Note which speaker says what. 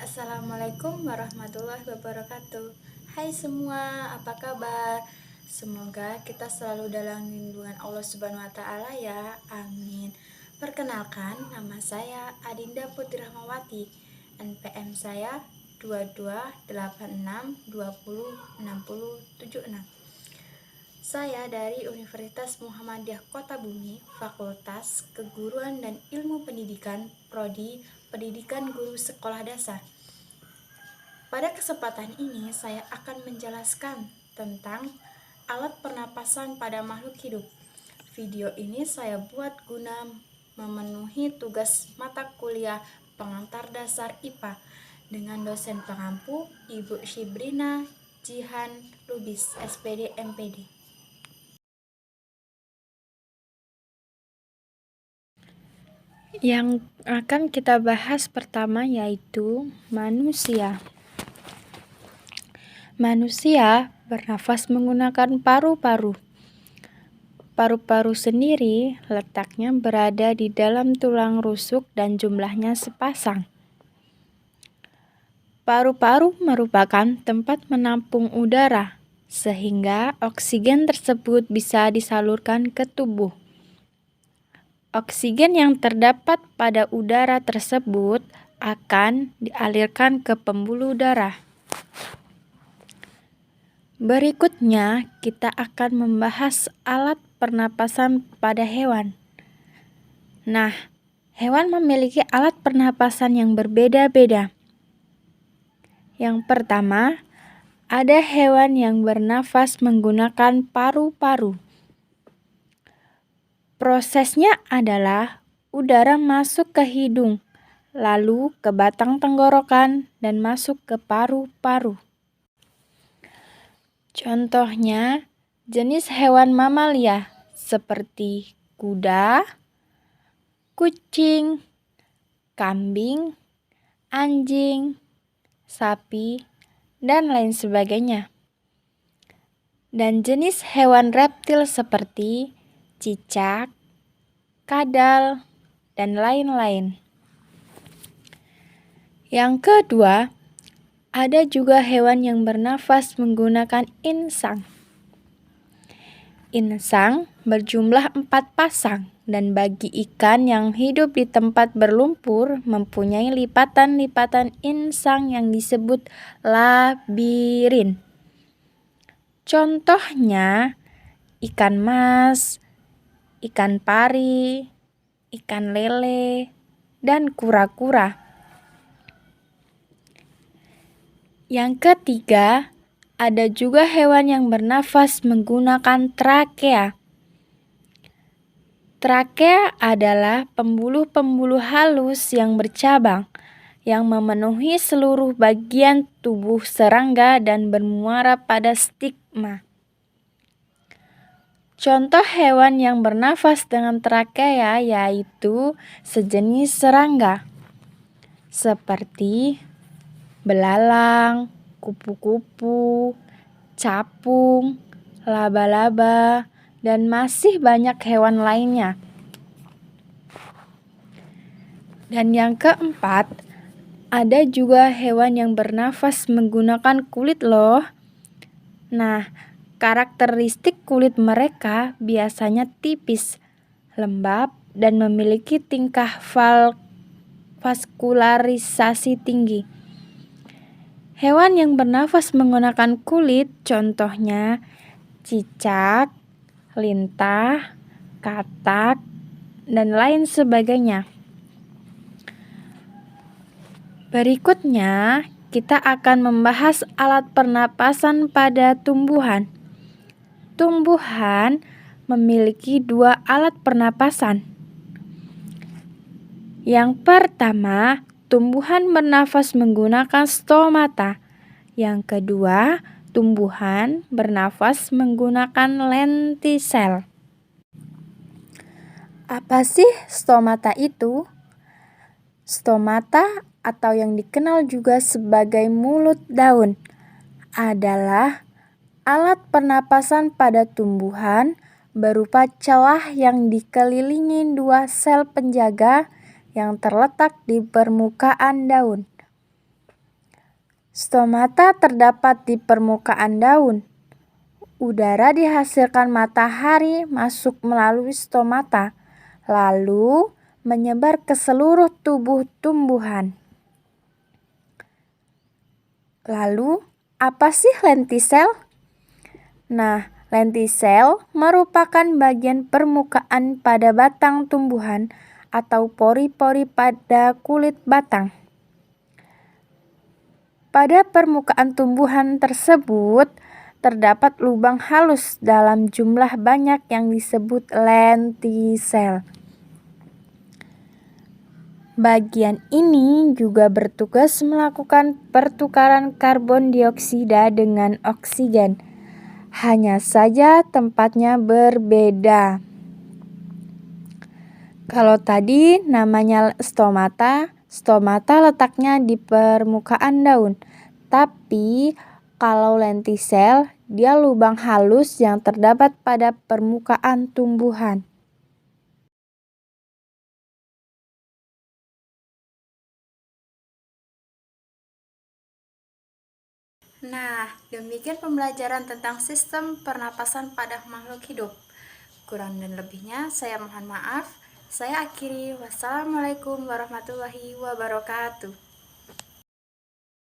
Speaker 1: Assalamualaikum warahmatullahi wabarakatuh. Hai semua, apa kabar? Semoga kita selalu dalam lindungan Allah Subhanahu wa taala ya. Amin. Perkenalkan, nama saya Adinda Putri Rahmawati. NPM saya 2286206076. Saya dari Universitas Muhammadiyah Kota Bumi, Fakultas Keguruan dan Ilmu Pendidikan, Prodi Pendidikan Guru Sekolah Dasar. Pada kesempatan ini saya akan menjelaskan tentang alat pernapasan pada makhluk hidup. Video ini saya buat guna memenuhi tugas mata kuliah pengantar dasar IPA dengan dosen pengampu Ibu Shibrina Jihan Lubis, SPD MPD. Yang akan kita bahas pertama yaitu manusia. Manusia bernafas menggunakan paru-paru. Paru-paru sendiri letaknya berada di dalam tulang rusuk dan jumlahnya sepasang. Paru-paru merupakan tempat menampung udara, sehingga oksigen tersebut bisa disalurkan ke tubuh. Oksigen yang terdapat pada udara tersebut akan dialirkan ke pembuluh darah. Berikutnya, kita akan membahas alat pernapasan pada hewan. Nah, hewan memiliki alat pernapasan yang berbeda-beda. Yang pertama, ada hewan yang bernafas menggunakan paru-paru. Prosesnya adalah udara masuk ke hidung, lalu ke batang tenggorokan dan masuk ke paru-paru. Contohnya, jenis hewan mamalia seperti kuda, kucing, kambing, anjing, sapi, dan lain sebagainya. Dan jenis hewan reptil seperti cicak, kadal, dan lain-lain. Yang kedua, ada juga hewan yang bernafas menggunakan insang. Insang berjumlah 4 pasang dan bagi ikan yang hidup di tempat berlumpur mempunyai lipatan-lipatan insang yang disebut labirin. Contohnya ikan mas, ikan pari, ikan lele, dan kura-kura. Yang ketiga, ada juga hewan yang bernafas menggunakan trakea. Trakea adalah pembuluh-pembuluh halus yang bercabang, yang memenuhi seluruh bagian tubuh serangga dan bermuara pada stigma. Contoh hewan yang bernafas dengan trakea yaitu sejenis serangga, seperti belalang, kupu-kupu, capung, laba-laba, dan masih banyak hewan lainnya. Dan yang keempat, ada juga hewan yang bernafas menggunakan kulit loh. Nah, karakteristik kulit mereka biasanya tipis, lembab, dan memiliki tingkah vaskularisasi tinggi. Hewan yang bernafas menggunakan kulit contohnya cicak, lintah, katak, dan lain sebagainya. Berikutnya, kita akan membahas alat pernapasan pada tumbuhan. Tumbuhan memiliki 2 alat pernapasan. Yang pertama, tumbuhan bernafas menggunakan stomata. Yang kedua, tumbuhan bernafas menggunakan lentisel. Apa sih stomata itu? Stomata atau yang dikenal juga sebagai mulut daun adalah alat pernapasan pada tumbuhan berupa celah yang dikelilingi 2 sel penjaga yang terletak di permukaan daun.
Speaker 2: Stomata terdapat di permukaan daun. Udara dihasilkan matahari masuk melalui stomata, lalu menyebar ke seluruh tubuh tumbuhan. Lalu, apa sih lentisel? Nah, lentisel merupakan bagian permukaan pada batang tumbuhan atau pori-pori pada kulit batang. Pada permukaan tumbuhan tersebut terdapat lubang halus dalam jumlah banyak yang disebut lentisel. Bagian ini juga bertugas melakukan pertukaran karbon dioksida dengan oksigen. Hanya saja tempatnya berbeda. Kalau tadi namanya stomata, stomata letaknya di permukaan daun. Tapi kalau lentisel, dia lubang halus yang terdapat pada permukaan tumbuhan.
Speaker 1: Nah, demikian pembelajaran tentang sistem pernapasan pada makhluk hidup. Kurang dan lebihnya saya mohon maaf. Saya akhiri. Wassalamualaikum warahmatullahi wabarakatuh.